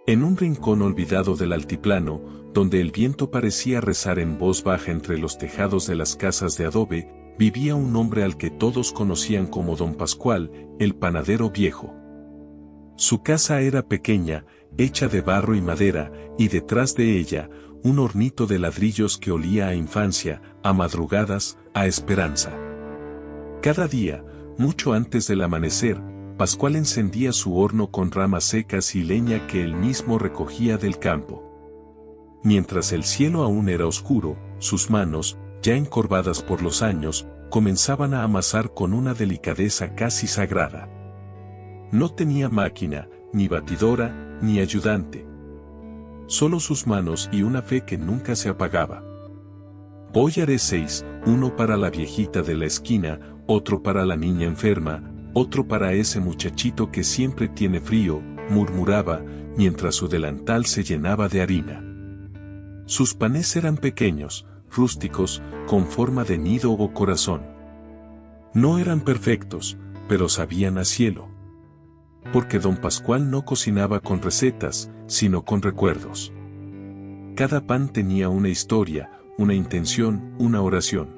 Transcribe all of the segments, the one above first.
En un rincón olvidado del altiplano, donde el viento parecía rezar en voz baja entre los tejados de las casas de adobe, vivía un hombre al que todos conocían como Don Pascual, el panadero viejo. Su casa era pequeña, hecha de barro y madera, y detrás de ella, un hornito de ladrillos que olía a infancia, a madrugadas, a esperanza. Cada día, mucho antes del amanecer, Pascual encendía su horno con ramas secas y leña que él mismo recogía del campo. Mientras el cielo aún era oscuro, sus manos, ya encorvadas por los años, comenzaban a amasar con una delicadeza casi sagrada. No tenía máquina, ni batidora, ni ayudante. Solo sus manos y una fe que nunca se apagaba. Hoy haré 6, uno para la viejita de la esquina, otro para la niña enferma, otro para ese muchachito que siempre tiene frío, murmuraba, mientras su delantal se llenaba de harina. Sus panes eran pequeños, rústicos, con forma de nido o corazón. No eran perfectos, pero sabían a cielo. Porque Don Pascual no cocinaba con recetas, sino con recuerdos. Cada pan tenía una historia, una intención, una oración.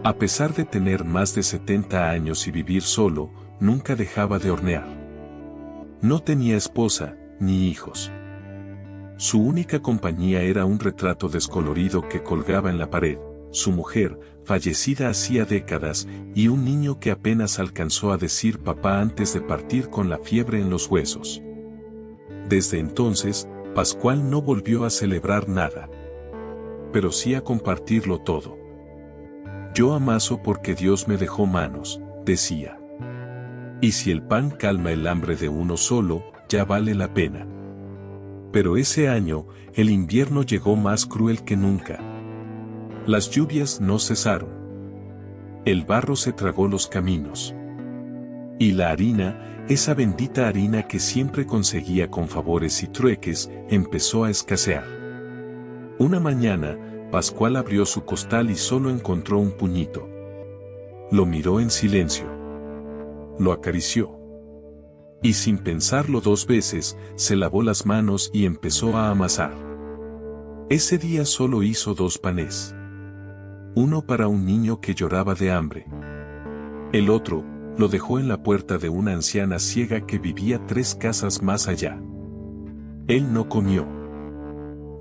A pesar de tener más de 70 años y vivir solo, nunca dejaba de hornear. No tenía esposa, ni hijos. Su única compañía era un retrato descolorido que colgaba en la pared, su mujer, fallecida hacía décadas, y un niño que apenas alcanzó a decir papá antes de partir con la fiebre en los huesos. Desde entonces, Pascual no volvió a celebrar nada. Pero sí a compartirlo todo. Yo amaso porque Dios me dejó manos, decía. Y si el pan calma el hambre de uno solo, ya vale la pena. Pero ese año, el invierno llegó más cruel que nunca. Las lluvias no cesaron. El barro se tragó los caminos. Y la harina, esa bendita harina que siempre conseguía con favores y trueques, empezó a escasear. Una mañana, Pascual abrió su costal y solo encontró un puñito. Lo miró en silencio. Lo acarició. Y sin pensarlo 2 veces, se lavó las manos y empezó a amasar. Ese día solo hizo 2 panes. Uno para un niño que lloraba de hambre. El otro, lo dejó en la puerta de una anciana ciega que vivía 3 casas más allá. Él no comió.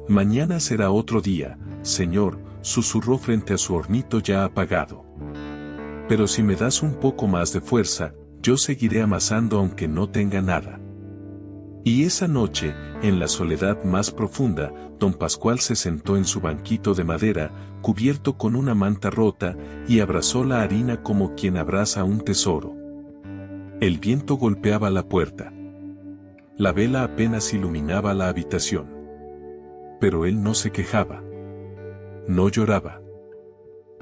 Mañana será otro día, Señor, susurró frente a su hornito ya apagado. Pero si me das un poco más de fuerza, yo seguiré amasando aunque no tenga nada. Y esa noche, en la soledad más profunda, Don Pascual se sentó en su banquito de madera, cubierto con una manta rota, y abrazó la harina como quien abraza un tesoro. El viento golpeaba la puerta. La vela apenas iluminaba la habitación. Pero él no se quejaba. No lloraba.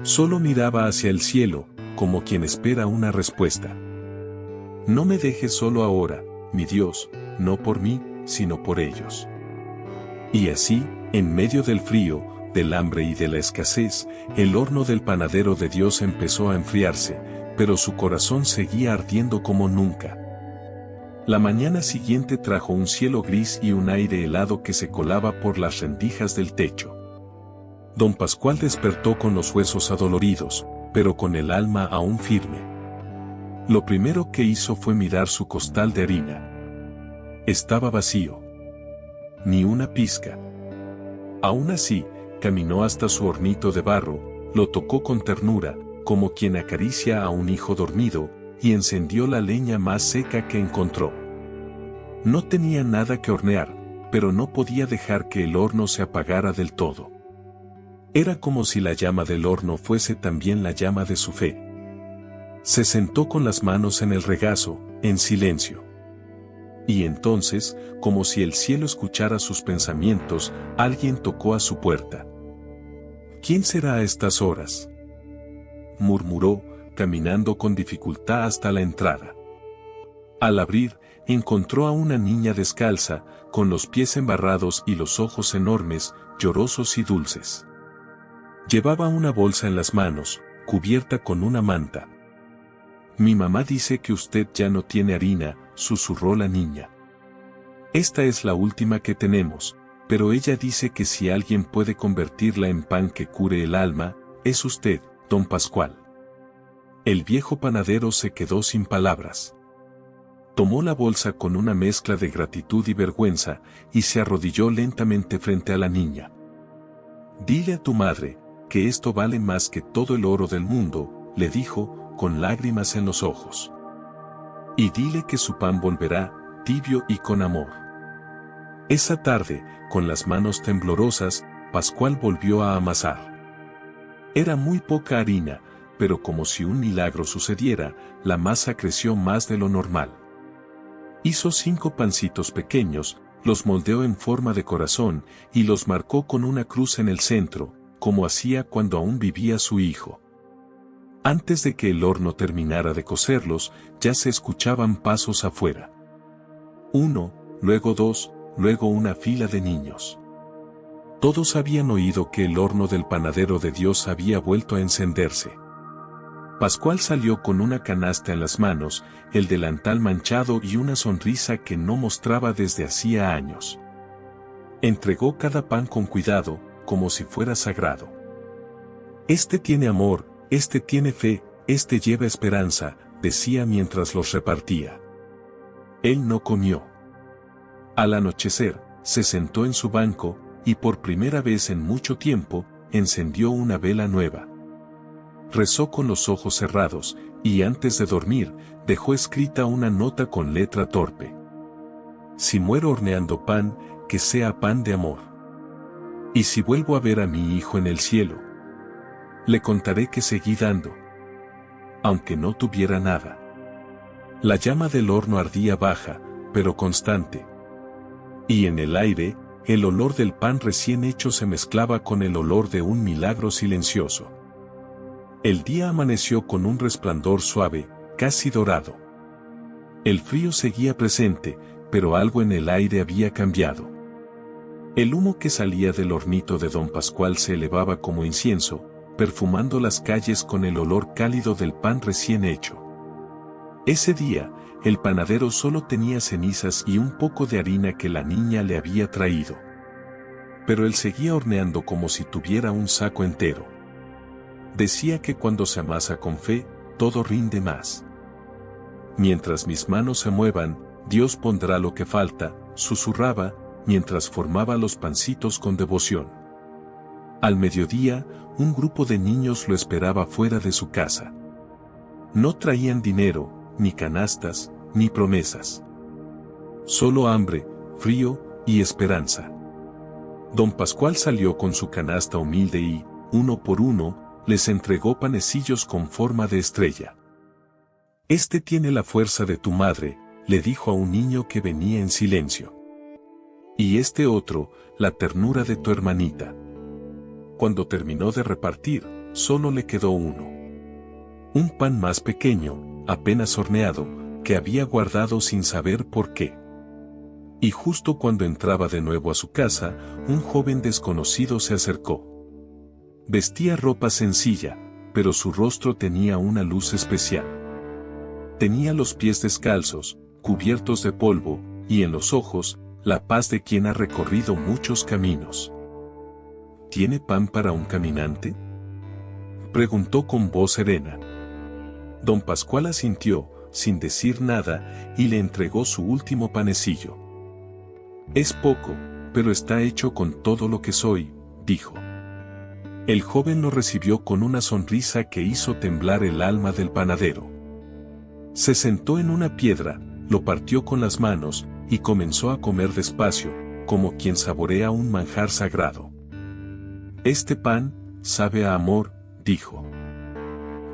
Solo miraba hacia el cielo, como quien espera una respuesta. No me dejes solo ahora, mi Dios, no por mí, sino por ellos. Y así, en medio del frío, del hambre y de la escasez, el horno del panadero de Dios empezó a enfriarse, pero su corazón seguía ardiendo como nunca. La mañana siguiente trajo un cielo gris y un aire helado que se colaba por las rendijas del techo. Don Pascual despertó con los huesos adoloridos, pero con el alma aún firme. Lo primero que hizo fue mirar su costal de harina. Estaba vacío. Ni una pizca. Aún así, caminó hasta su hornito de barro, lo tocó con ternura, como quien acaricia a un hijo dormido, y encendió la leña más seca que encontró. No tenía nada que hornear, pero no podía dejar que el horno se apagara del todo. Era como si la llama del horno fuese también la llama de su fe. Se sentó con las manos en el regazo, en silencio. Y entonces, como si el cielo escuchara sus pensamientos, alguien tocó a su puerta. ¿Quién será a estas horas?, murmuró, caminando con dificultad hasta la entrada. Al abrir, encontró a una niña descalza, con los pies embarrados y los ojos enormes, llorosos y dulces. Llevaba una bolsa en las manos, cubierta con una manta. Mi mamá dice que usted ya no tiene harina, susurró la niña. Esta es la última que tenemos, pero ella dice que si alguien puede convertirla en pan que cure el alma, es usted, don Pascual. El viejo panadero se quedó sin palabras. Tomó la bolsa con una mezcla de gratitud y vergüenza, y se arrodilló lentamente frente a la niña. «Dile a tu madre, que esto vale más que todo el oro del mundo», le dijo, con lágrimas en los ojos. «Y dile que su pan volverá, tibio y con amor». Esa tarde, con las manos temblorosas, Pascual volvió a amasar. Era muy poca harina, pero como si un milagro sucediera, la masa creció más de lo normal. Hizo 5 pancitos pequeños, los moldeó en forma de corazón, y los marcó con una cruz en el centro, como hacía cuando aún vivía su hijo. Antes de que el horno terminara de cocerlos, ya se escuchaban pasos afuera. 1, luego 2, luego una fila de niños. Todos habían oído que el horno del panadero de Dios había vuelto a encenderse. Pascual salió con una canasta en las manos, el delantal manchado y una sonrisa que no mostraba desde hacía años. Entregó cada pan con cuidado, como si fuera sagrado. «Este tiene amor, este tiene fe, este lleva esperanza», decía mientras los repartía. Él no comió. Al anochecer, se sentó en su banco, y por primera vez en mucho tiempo, encendió una vela nueva. Rezó con los ojos cerrados, y antes de dormir, dejó escrita una nota con letra torpe. «Si muero horneando pan, que sea pan de amor. Y si vuelvo a ver a mi hijo en el cielo, le contaré que seguí dando, aunque no tuviera nada». La llama del horno ardía baja, pero constante. Y en el aire, el olor del pan recién hecho se mezclaba con el olor de un milagro silencioso. El día amaneció con un resplandor suave, casi dorado. El frío seguía presente, pero algo en el aire había cambiado. El humo que salía del hornito de don Pascual se elevaba como incienso, perfumando las calles con el olor cálido del pan recién hecho. Ese día, el panadero solo tenía cenizas y un poco de harina que la niña le había traído. Pero él seguía horneando como si tuviera un saco entero. Decía que cuando se amasa con fe, todo rinde más. «Mientras mis manos se muevan, Dios pondrá lo que falta», susurraba, mientras formaba los pancitos con devoción. Al mediodía, un grupo de niños lo esperaba fuera de su casa. No traían dinero, ni canastas, ni promesas. Solo hambre, frío y esperanza. Don Pascual salió con su canasta humilde y, uno por uno, les entregó panecillos con forma de estrella. «Este tiene la fuerza de tu madre», le dijo a un niño que venía en silencio. «Y este otro, la ternura de tu hermanita». Cuando terminó de repartir, solo le quedó uno. Un pan más pequeño, apenas horneado, que había guardado sin saber por qué. Y justo cuando entraba de nuevo a su casa, un joven desconocido se acercó. Vestía ropa sencilla, pero su rostro tenía una luz especial. Tenía los pies descalzos, cubiertos de polvo, y en los ojos, la paz de quien ha recorrido muchos caminos. «¿Tiene pan para un caminante?», preguntó con voz serena. Don Pascual asintió, sin decir nada, y le entregó su último panecillo. «Es poco, pero está hecho con todo lo que soy», dijo. El joven lo recibió con una sonrisa que hizo temblar el alma del panadero. Se sentó en una piedra, lo partió con las manos, y comenzó a comer despacio, como quien saborea un manjar sagrado. «Este pan sabe a amor», dijo.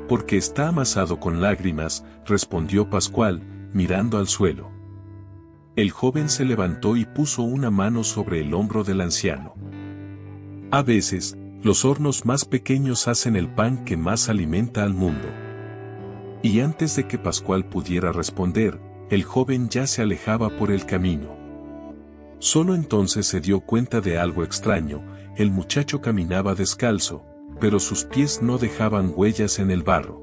«Porque está amasado con lágrimas», respondió Pascual, mirando al suelo. El joven se levantó y puso una mano sobre el hombro del anciano. «A veces, los hornos más pequeños hacen el pan que más alimenta al mundo». Y antes de que Pascual pudiera responder, el joven ya se alejaba por el camino. Solo entonces se dio cuenta de algo extraño: el muchacho caminaba descalzo, pero sus pies no dejaban huellas en el barro.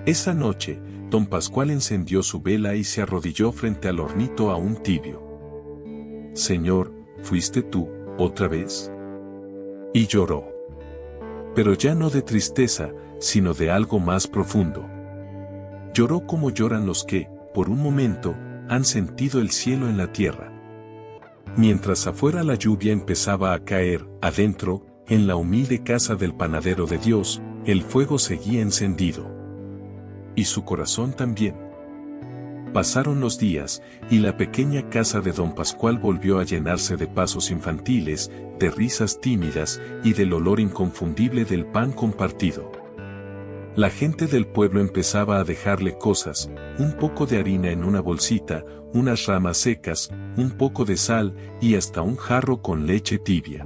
Esa noche, don Pascual encendió su vela y se arrodilló frente al hornito aún tibio. Señor, ¿fuiste tú, otra vez? Y lloró. Pero ya no de tristeza, sino de algo más profundo. Lloró como lloran los que, por un momento, han sentido el cielo en la tierra. Mientras afuera la lluvia empezaba a caer, adentro, en la humilde casa del panadero de Dios, el fuego seguía encendido. Y su corazón también. Pasaron los días, y la pequeña casa de don Pascual volvió a llenarse de pasos infantiles, de risas tímidas, y del olor inconfundible del pan compartido. La gente del pueblo empezaba a dejarle cosas, un poco de harina en una bolsita, unas ramas secas, un poco de sal, y hasta un jarro con leche tibia.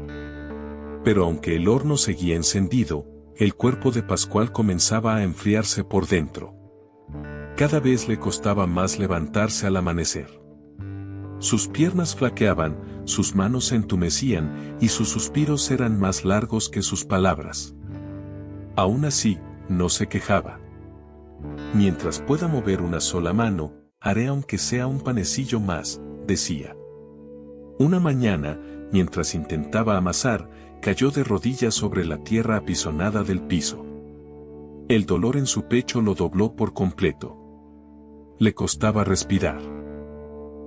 Pero aunque el horno seguía encendido, el cuerpo de Pascual comenzaba a enfriarse por dentro. Cada vez le costaba más levantarse al amanecer. Sus piernas flaqueaban, sus manos se entumecían, y sus suspiros eran más largos que sus palabras. Aún así, no se quejaba. Mientras pueda mover una sola mano, haré aunque sea un panecillo más, decía. Una mañana, mientras intentaba amasar, cayó de rodillas sobre la tierra apisonada del piso. El dolor en su pecho lo dobló por completo. Le costaba respirar.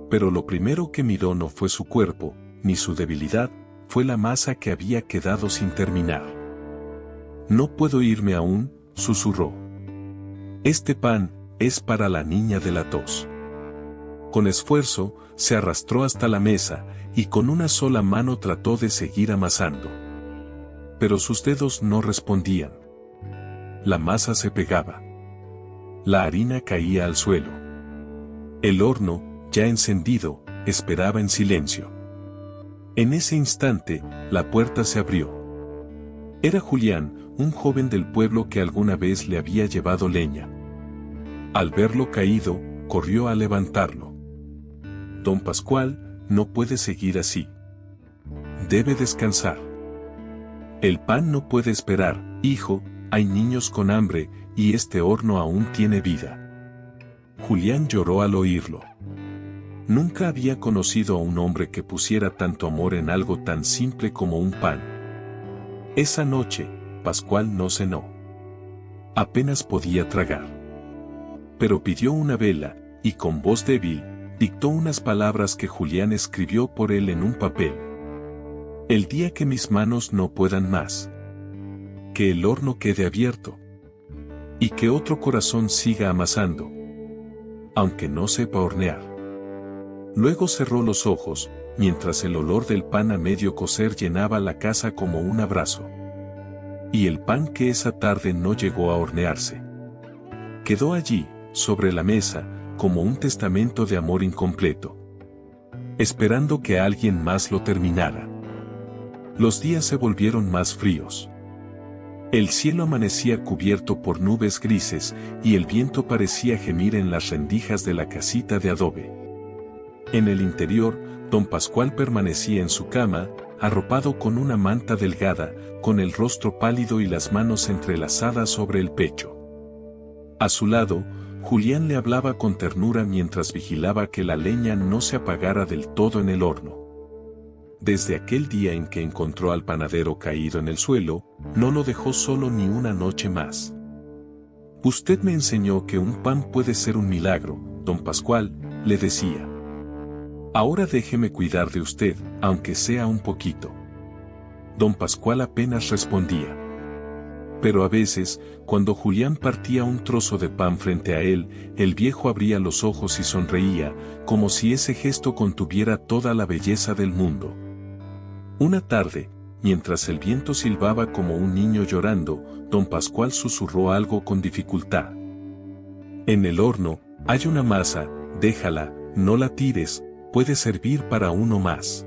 Pero lo primero que miró no fue su cuerpo, ni su debilidad, fue la masa que había quedado sin terminar. No puedo irme aún, susurró. Este pan es para la niña de la tos. Con esfuerzo, se arrastró hasta la mesa, y con una sola mano trató de seguir amasando. Pero sus dedos no respondían. La masa se pegaba. La harina caía al suelo. El horno, ya encendido, esperaba en silencio. En ese instante, la puerta se abrió. Era Julián, un joven del pueblo que alguna vez le había llevado leña. Al verlo caído, corrió a levantarlo. Don Pascual, no puede seguir así. Debe descansar. El pan no puede esperar, hijo, hay niños con hambre, y este horno aún tiene vida. Julián lloró al oírlo. Nunca había conocido a un hombre que pusiera tanto amor en algo tan simple como un pan. Esa noche, Pascual no cenó. Apenas podía tragar. Pero pidió una vela, y con voz débil, dictó unas palabras que Julián escribió por él en un papel. El día que mis manos no puedan más. Que el horno quede abierto. Y que otro corazón siga amasando. Aunque no sepa hornear. Luego cerró los ojos, mientras el olor del pan a medio cocer llenaba la casa como un abrazo. Y el pan que esa tarde no llegó a hornearse. Quedó allí, sobre la mesa, como un testamento de amor incompleto. Esperando que alguien más lo terminara. Los días se volvieron más fríos. El cielo amanecía cubierto por nubes grises, y el viento parecía gemir en las rendijas de la casita de adobe. En el interior, don Pascual permanecía en su cama, arropado con una manta delgada, con el rostro pálido y las manos entrelazadas sobre el pecho. A su lado, Julián le hablaba con ternura mientras vigilaba que la leña no se apagara del todo en el horno. Desde aquel día en que encontró al panadero caído en el suelo, no lo dejó solo ni una noche más. Usted me enseñó que un pan puede ser un milagro, don Pascual, le decía. Ahora déjeme cuidar de usted, aunque sea un poquito. Don Pascual apenas respondía. Pero a veces, cuando Julián partía un trozo de pan frente a él, el viejo abría los ojos y sonreía, como si ese gesto contuviera toda la belleza del mundo. Una tarde, mientras el viento silbaba como un niño llorando, don Pascual susurró algo con dificultad. En el horno, hay una masa, déjala, no la tires, puede servir para uno más.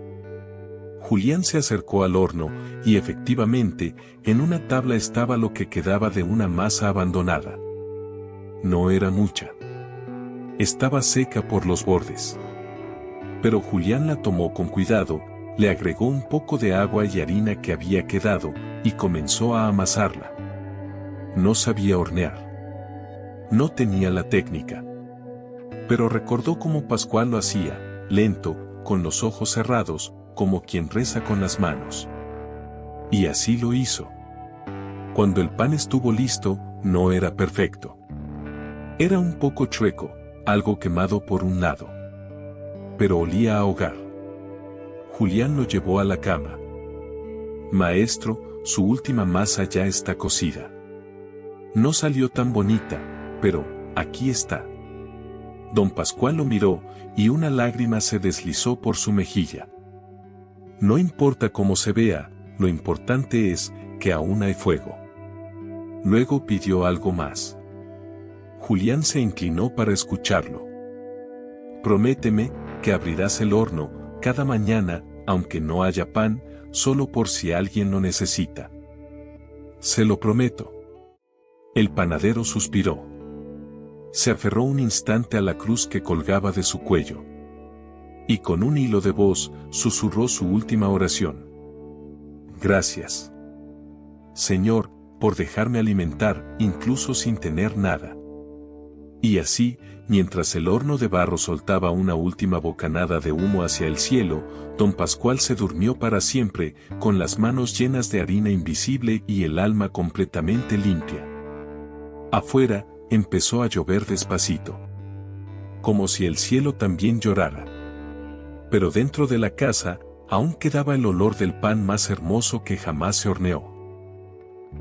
Julián se acercó al horno, y efectivamente, en una tabla estaba lo que quedaba de una masa abandonada. No era mucha. Estaba seca por los bordes. Pero Julián la tomó con cuidado, le agregó un poco de agua y harina que había quedado, y comenzó a amasarla. No sabía hornear. No tenía la técnica. Pero recordó cómo Pascual lo hacía, lento, con los ojos cerrados, como quien reza con las manos. Y así lo hizo. Cuando el pan estuvo listo, no era perfecto. Era un poco chueco, algo quemado por un lado. Pero olía a hogar. Julián lo llevó a la cama. Maestro, su última masa ya está cocida. No salió tan bonita, pero, aquí está. Don Pascual lo miró, y una lágrima se deslizó por su mejilla. No importa cómo se vea, lo importante es, que aún hay fuego. Luego pidió algo más. Julián se inclinó para escucharlo. Prométeme, que abrirás el horno, cada mañana, aunque no haya pan, solo por si alguien lo necesita. Se lo prometo. El panadero suspiró. Se aferró un instante a la cruz que colgaba de su cuello. Y con un hilo de voz, susurró su última oración. Gracias, Señor, por dejarme alimentar, incluso sin tener nada. Y así, mientras el horno de barro soltaba una última bocanada de humo hacia el cielo, don Pascual se durmió para siempre, con las manos llenas de harina invisible y el alma completamente limpia. Afuera, empezó a llover despacito. Como si el cielo también llorara. Pero dentro de la casa, aún quedaba el olor del pan más hermoso que jamás se horneó.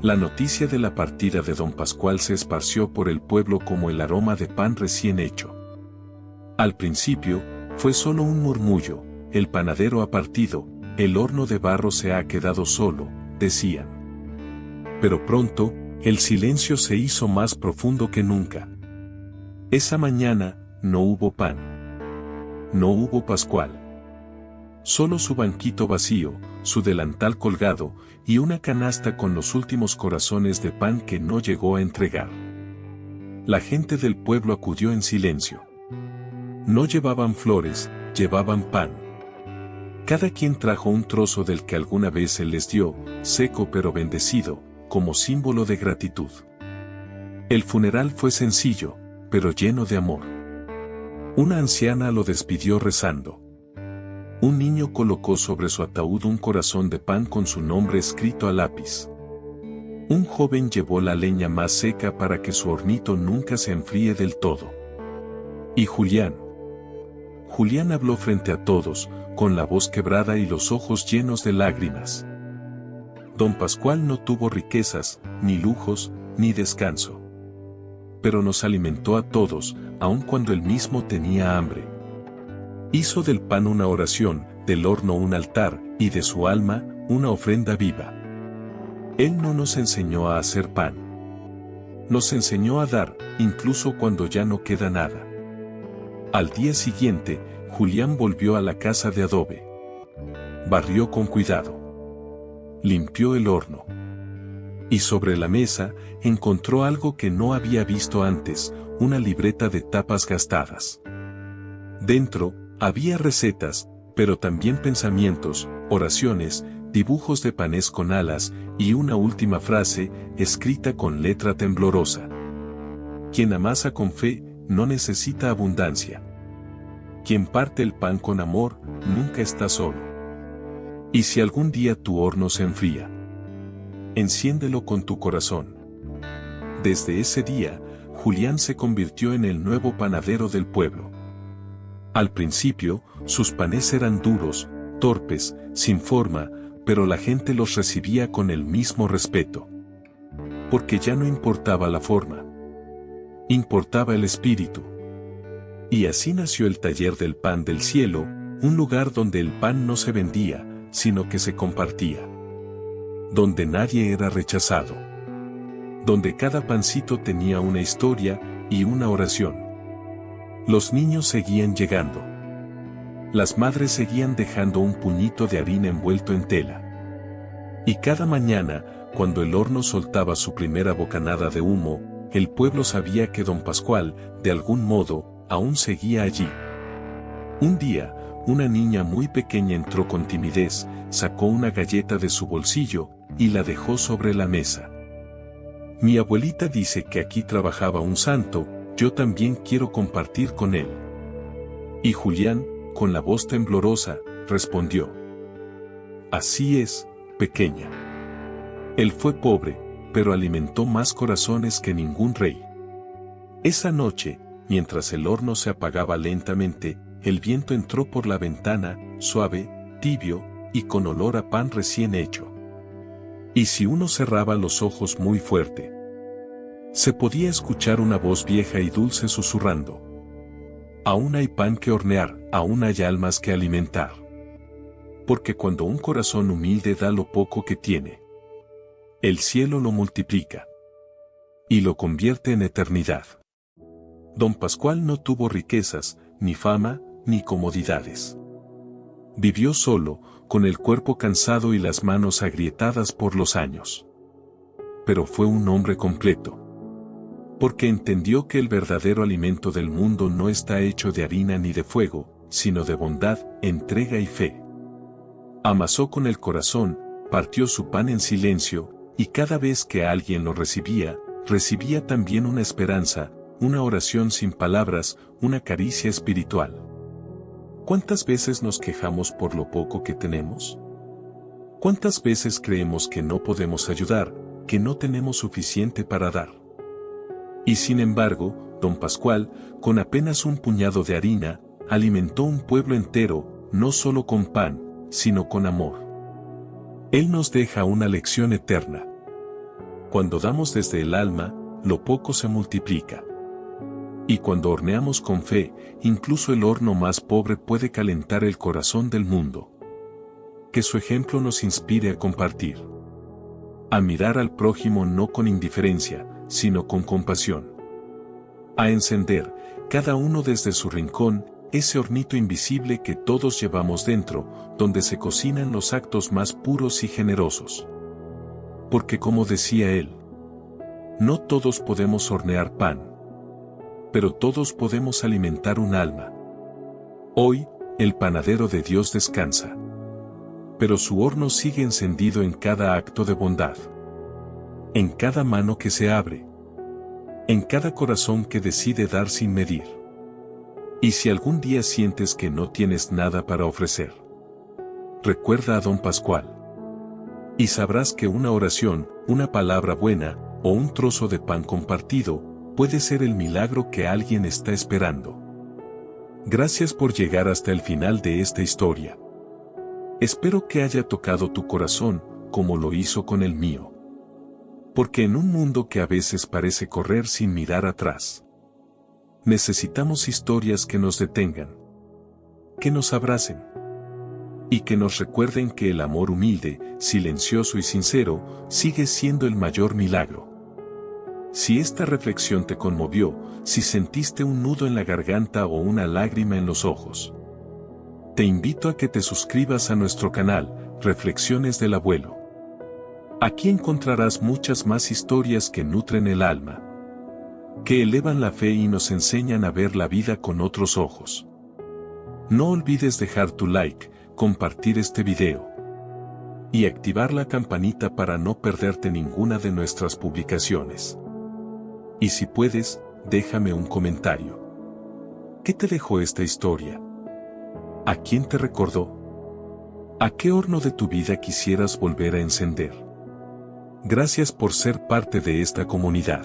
La noticia de la partida de don Pascual se esparció por el pueblo como el aroma de pan recién hecho. Al principio, fue solo un murmullo, el panadero ha partido, el horno de barro se ha quedado solo, decían. Pero pronto, el silencio se hizo más profundo que nunca. Esa mañana, no hubo pan. No hubo Pascual. Solo su banquito vacío, su delantal colgado, y una canasta con los últimos corazones de pan que no llegó a entregar. La gente del pueblo acudió en silencio. No llevaban flores, llevaban pan. Cada quien trajo un trozo del que alguna vez se les dio, seco pero bendecido, como símbolo de gratitud. El funeral fue sencillo, pero lleno de amor. Una anciana lo despidió rezando. Un niño colocó sobre su ataúd un corazón de pan con su nombre escrito a lápiz. Un joven llevó la leña más seca para que su hornito nunca se enfríe del todo. Y Julián habló frente a todos, con la voz quebrada y los ojos llenos de lágrimas. Don Pascual no tuvo riquezas, ni lujos, ni descanso. Pero nos alimentó a todos, aun cuando él mismo tenía hambre. Hizo del pan una oración, del horno un altar, y de su alma, una ofrenda viva. Él no nos enseñó a hacer pan. Nos enseñó a dar, incluso cuando ya no queda nada. Al día siguiente, Julián volvió a la casa de adobe. Barrió con cuidado. Limpió el horno. Y sobre la mesa, encontró algo que no había visto antes, una libreta de tapas gastadas. Dentro, había recetas, pero también pensamientos, oraciones, dibujos de panes con alas, y una última frase, escrita con letra temblorosa. Quien amasa con fe, no necesita abundancia. Quien parte el pan con amor, nunca está solo. Y si algún día tu horno se enfría, enciéndelo con tu corazón. Desde ese día, Julián se convirtió en el nuevo panadero del pueblo. Al principio, sus panes eran duros, torpes, sin forma, pero la gente los recibía con el mismo respeto. Porque ya no importaba la forma. Importaba el espíritu. Y así nació el taller del pan del cielo, un lugar donde el pan no se vendía, sino que se compartía. Donde nadie era rechazado. Donde cada pancito tenía una historia y una oración. Los niños seguían llegando. Las madres seguían dejando un puñito de harina envuelto en tela. Y cada mañana, cuando el horno soltaba su primera bocanada de humo, el pueblo sabía que don Pascual, de algún modo, aún seguía allí. Un día, una niña muy pequeña entró con timidez, sacó una galleta de su bolsillo, y la dejó sobre la mesa. Mi abuelita dice que aquí trabajaba un santo, yo también quiero compartir con él. Y Julián, con la voz temblorosa, respondió: así es, pequeña. Él fue pobre, pero alimentó más corazones que ningún rey. Esa noche, mientras el horno se apagaba lentamente, el viento entró por la ventana, suave, tibio, y con olor a pan recién hecho. Y si uno cerraba los ojos muy fuerte, se podía escuchar una voz vieja y dulce susurrando: aún hay pan que hornear, aún hay almas que alimentar. Porque cuando un corazón humilde da lo poco que tiene, el cielo lo multiplica y lo convierte en eternidad. Don Pascual no tuvo riquezas, ni fama, ni comodidades. Vivió solo, con el cuerpo cansado y las manos agrietadas por los años. Pero fue un hombre completo. Porque entendió que el verdadero alimento del mundo no está hecho de harina ni de fuego, sino de bondad, entrega y fe. Amasó con el corazón, partió su pan en silencio, y cada vez que alguien lo recibía, recibía también una esperanza, una oración sin palabras, una caricia espiritual. ¿Cuántas veces nos quejamos por lo poco que tenemos? ¿Cuántas veces creemos que no podemos ayudar, que no tenemos suficiente para dar? Y sin embargo, don Pascual, con apenas un puñado de harina, alimentó un pueblo entero, no solo con pan, sino con amor. Él nos deja una lección eterna. Cuando damos desde el alma, lo poco se multiplica. Y cuando horneamos con fe, incluso el horno más pobre puede calentar el corazón del mundo. Que su ejemplo nos inspire a compartir. A mirar al prójimo no con indiferencia, sino con compasión. A encender, cada uno desde su rincón, ese hornito invisible que todos llevamos dentro, donde se cocinan los actos más puros y generosos. Porque como decía él, no todos podemos hornear pan, pero todos podemos alimentar un alma. Hoy, el panadero de Dios descansa, pero su horno sigue encendido en cada acto de bondad, en cada mano que se abre, en cada corazón que decide dar sin medir. Y si algún día sientes que no tienes nada para ofrecer, recuerda a don Pascual. Y sabrás que una oración, una palabra buena, o un trozo de pan compartido, puede ser el milagro que alguien está esperando. Gracias por llegar hasta el final de esta historia. Espero que haya tocado tu corazón, como lo hizo con el mío. Porque en un mundo que a veces parece correr sin mirar atrás, necesitamos historias que nos detengan, que nos abracen, y que nos recuerden que el amor humilde, silencioso y sincero, sigue siendo el mayor milagro. Si esta reflexión te conmovió, si sentiste un nudo en la garganta o una lágrima en los ojos, te invito a que te suscribas a nuestro canal, Reflexiones del Abuelo. Aquí encontrarás muchas más historias que nutren el alma, que elevan la fe y nos enseñan a ver la vida con otros ojos. No olvides dejar tu like, compartir este video y activar la campanita para no perderte ninguna de nuestras publicaciones. Y si puedes, déjame un comentario. ¿Qué te dejó esta historia? ¿A quién te recordó? ¿A qué horno de tu vida quisieras volver a encender? Gracias por ser parte de esta comunidad.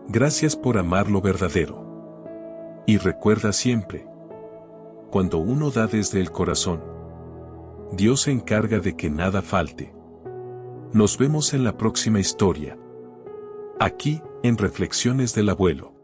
Gracias por amar lo verdadero. Y recuerda siempre, cuando uno da desde el corazón, Dios se encarga de que nada falte. Nos vemos en la próxima historia. Aquí, en Reflexiones del Abuelo.